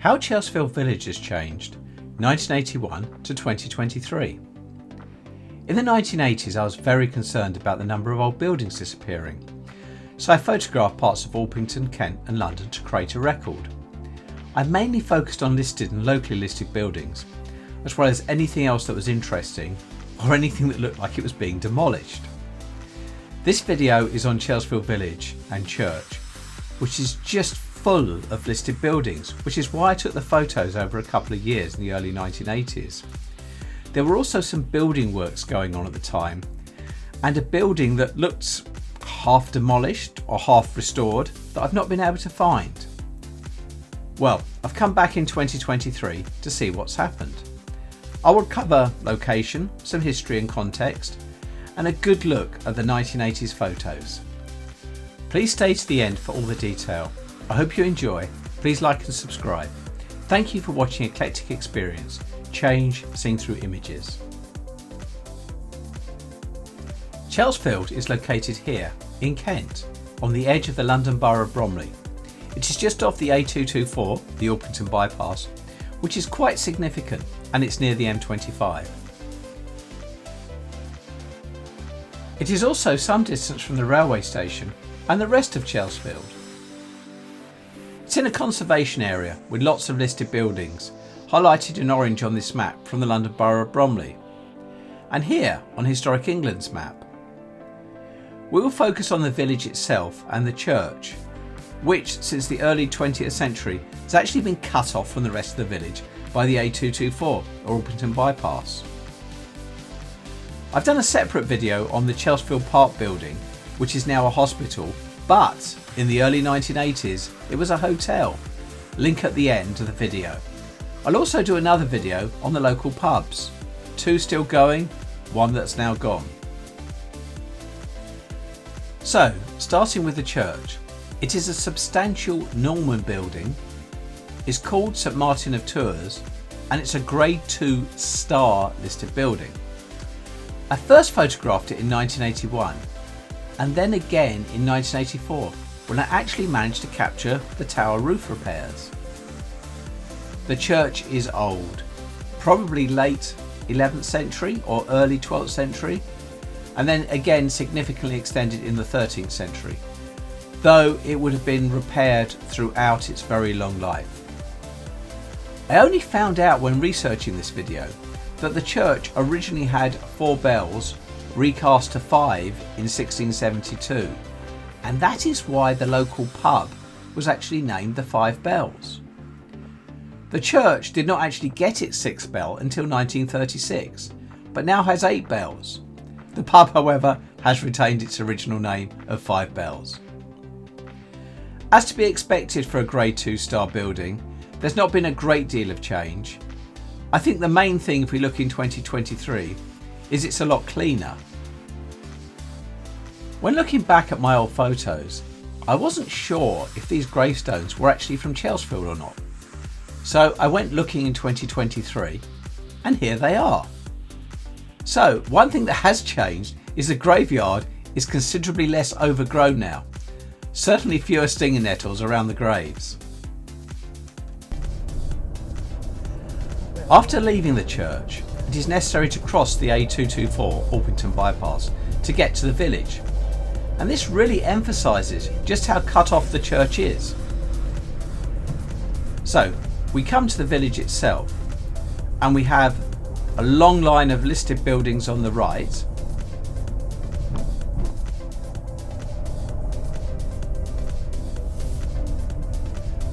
How Chelsfield Village has changed 1981 to 2023. In the 1980s I was very concerned about the number of old buildings disappearing, so I photographed parts of Orpington, Kent and London to create a record. I mainly focused on listed and locally listed buildings, as well as anything else that was interesting or anything that looked like it was being demolished. This video is on Chelsfield Village and Church, which is just full of listed buildings, which is why I took the photos over a couple of years in the early 1980s. There were also some building works going on at the time, and a building that looked half demolished or half restored that I've not been able to find. Well, I've come back in 2023 to see what's happened. I will cover location, some history and context, and a good look at the 1980s photos. Please stay to the end for all the detail. I hope you enjoy. Please like and subscribe. Thank you for watching Eclectic Experience, change seen through images. Chelsfield is located here in Kent, on the edge of the London Borough of Bromley. It is just off the A224, the Orpington bypass, which is quite significant, and it's near the M25. It is also some distance from the railway station and the rest of Chelsfield. It's in a conservation area with lots of listed buildings, highlighted in orange on this map from the London Borough of Bromley, and here on Historic England's map. We will focus on the village itself and the church, which since the early 20th century has actually been cut off from the rest of the village by the A224 or Orpington bypass. I've done a separate video on the Chelsfield Park building, which is now a hospital, but in the early 1980s it was a hotel. Link at the end of the video. I'll also do another video on the local pubs, 2 still going, 1 that's now gone. So, starting with the church, it is a substantial Norman building, is called St Martin of Tours, and it's a Grade 2 star listed building. I first photographed it in 1981 and then again in 1984 when I actually managed to capture the tower roof repairs. The church is old, probably late 11th century or early 12th century, and then again significantly extended in the 13th century, though it would have been repaired throughout its very long life. I only found out when researching this video that the church originally had 4 bells, recast to 5 in 1672, and that is why the local pub was actually named the 5 Bells. The church did not actually get its 6th bell until 1936, but now has 8 bells. The pub, however, has retained its original name of 5 Bells. As to be expected for a Grade 2 star building, there's not been a great deal of change. I think the main thing if we look in 2023 is it's a lot cleaner. When looking back at my old photos, I wasn't sure if these gravestones were actually from Chelsfield or not. So I went looking in 2023 and here they are. So one thing that has changed is the graveyard is considerably less overgrown now. Certainly fewer stinging nettles around the graves. After leaving the church, it is necessary to cross the A224 Orpington bypass to get to the village, and this really emphasises just how cut off the church is. So we come to the village itself and we have a long line of listed buildings on the right,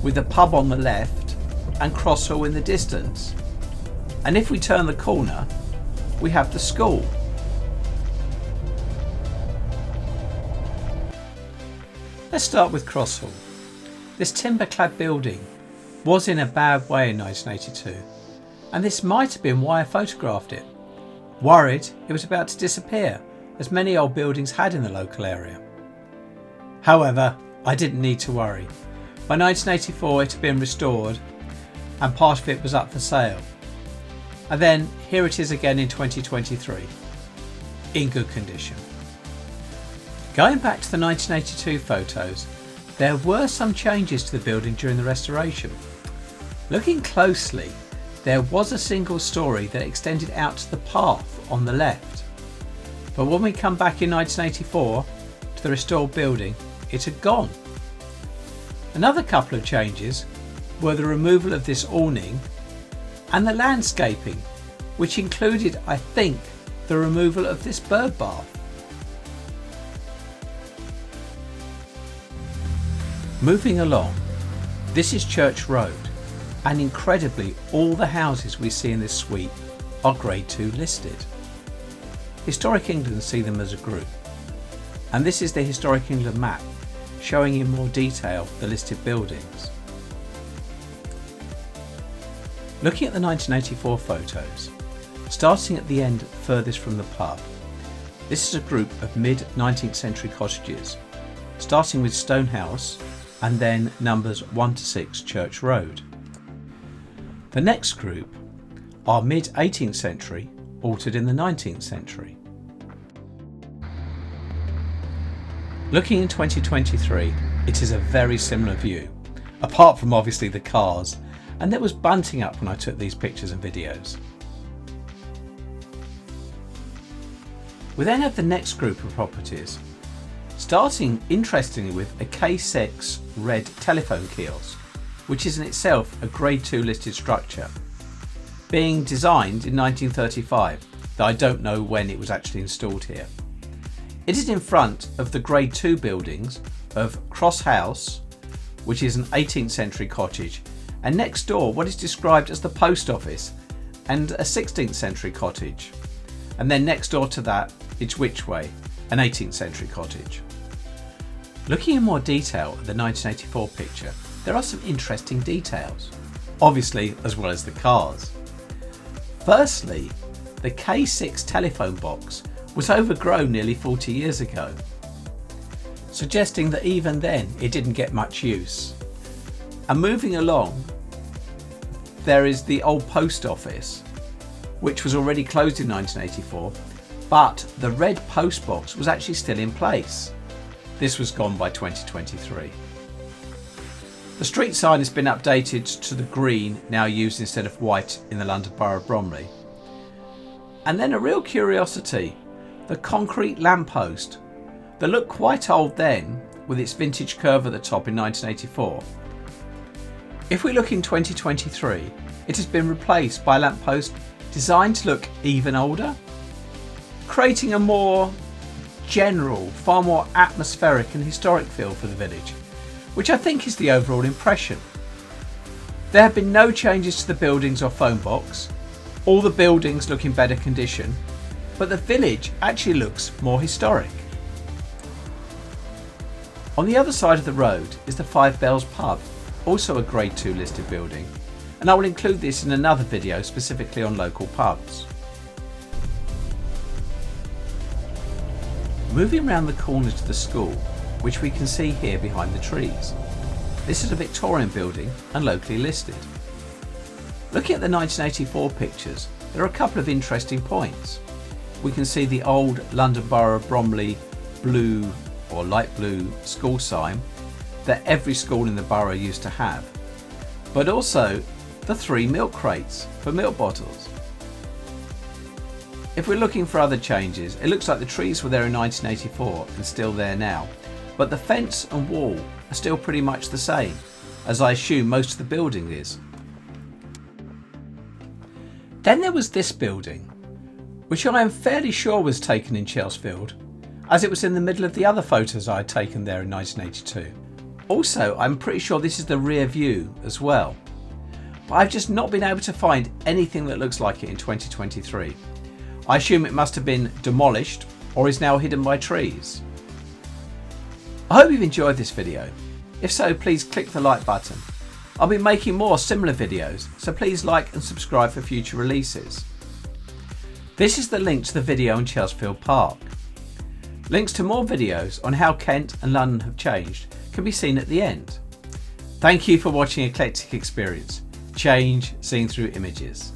with a pub on the left and Crossfall in the distance. And if we turn the corner, we have the school. Let's start with Crossfall. This timber-clad building was in a bad way in 1982, and this might have been why I photographed it. Worried it was about to disappear, as many old buildings had in the local area. However, I didn't need to worry. By 1984 it had been restored and part of it was up for sale. And then here it is again in 2023, in good condition. Going back to the 1982 photos, there were some changes to the building during the restoration. Looking closely, there was a single story that extended out to the path on the left, but when we come back in 1984 to the restored building, it had gone. Another couple of changes were the removal of this awning and the landscaping, which included, I think, the removal of this bird bath. Moving along, this is Church Road, and incredibly all the houses we see in this suite are Grade 2 listed. Historic England see them as a group, and this is the Historic England map showing in more detail the listed buildings. Looking at the 1984 photos, starting at the end furthest from the pub, this is a group of mid-19th century cottages, starting with Stonehouse and then numbers 1 to 6 Church Road. The next group are mid-18th century, altered in the 19th century. Looking in 2023, it is a very similar view, apart from obviously the cars, and there was bunting up when I took these pictures and videos. We then have the next group of properties, starting interestingly with a K6 red telephone kiosk, which is in itself a Grade 2 listed structure, being designed in 1935, though I don't know when it was actually installed here. It is in front of the Grade 2 buildings of Cross House, which is an 18th century cottage, and next door what is described as the post office and a 16th century cottage, and then next door to that it's Whichway, an 18th century cottage. Looking in more detail at the 1984 picture, there are some interesting details, obviously as well as the cars. Firstly, the K6 telephone box was overgrown nearly 40 years ago, suggesting that even then it didn't get much use. And moving along, there is the old post office, which was already closed in 1984, but the red post box was actually still in place. This was gone by 2023. The street sign has been updated to the green, now used instead of white in the London Borough of Bromley. And then a real curiosity, the concrete lamppost that looked quite old then, with its vintage curve at the top in 1984. If we look in 2023, it has been replaced by a lamppost designed to look even older, creating a more general, far more atmospheric and historic feel for the village, which I think is the overall impression. There have been no changes to the buildings or phone box. All the buildings look in better condition, but the village actually looks more historic. On the other side of the road is the Five Bells pub, also a Grade 2 listed building, and I will include this in another video specifically on local pubs. Moving around the corner to the school, which we can see here behind the trees. This is a Victorian building and locally listed. Looking at the 1984 pictures, there are a couple of interesting points. We can see the old London Borough of Bromley blue or light blue school sign that every school in the borough used to have, but also the 3 milk crates for milk bottles. If we're looking for other changes, it looks like the trees were there in 1984 and still there now, but the fence and wall are still pretty much the same, as I assume most of the building is. Then there was this building, which I am fairly sure was taken in Chelsfield, as it was in the middle of the other photos I had taken there in 1982. Also, I'm pretty sure this is the rear view as well, but I've just not been able to find anything that looks like it in 2023. I assume it must have been demolished or is now hidden by trees. I hope you've enjoyed this video. If so, please click the like button. I'll be making more similar videos, so please like and subscribe for future releases. This is the link to the video on Chelsfield Park. Links to more videos on how Kent and London have changed can be seen at the end. Thank you for watching Eclectic Experience. Change seen through images.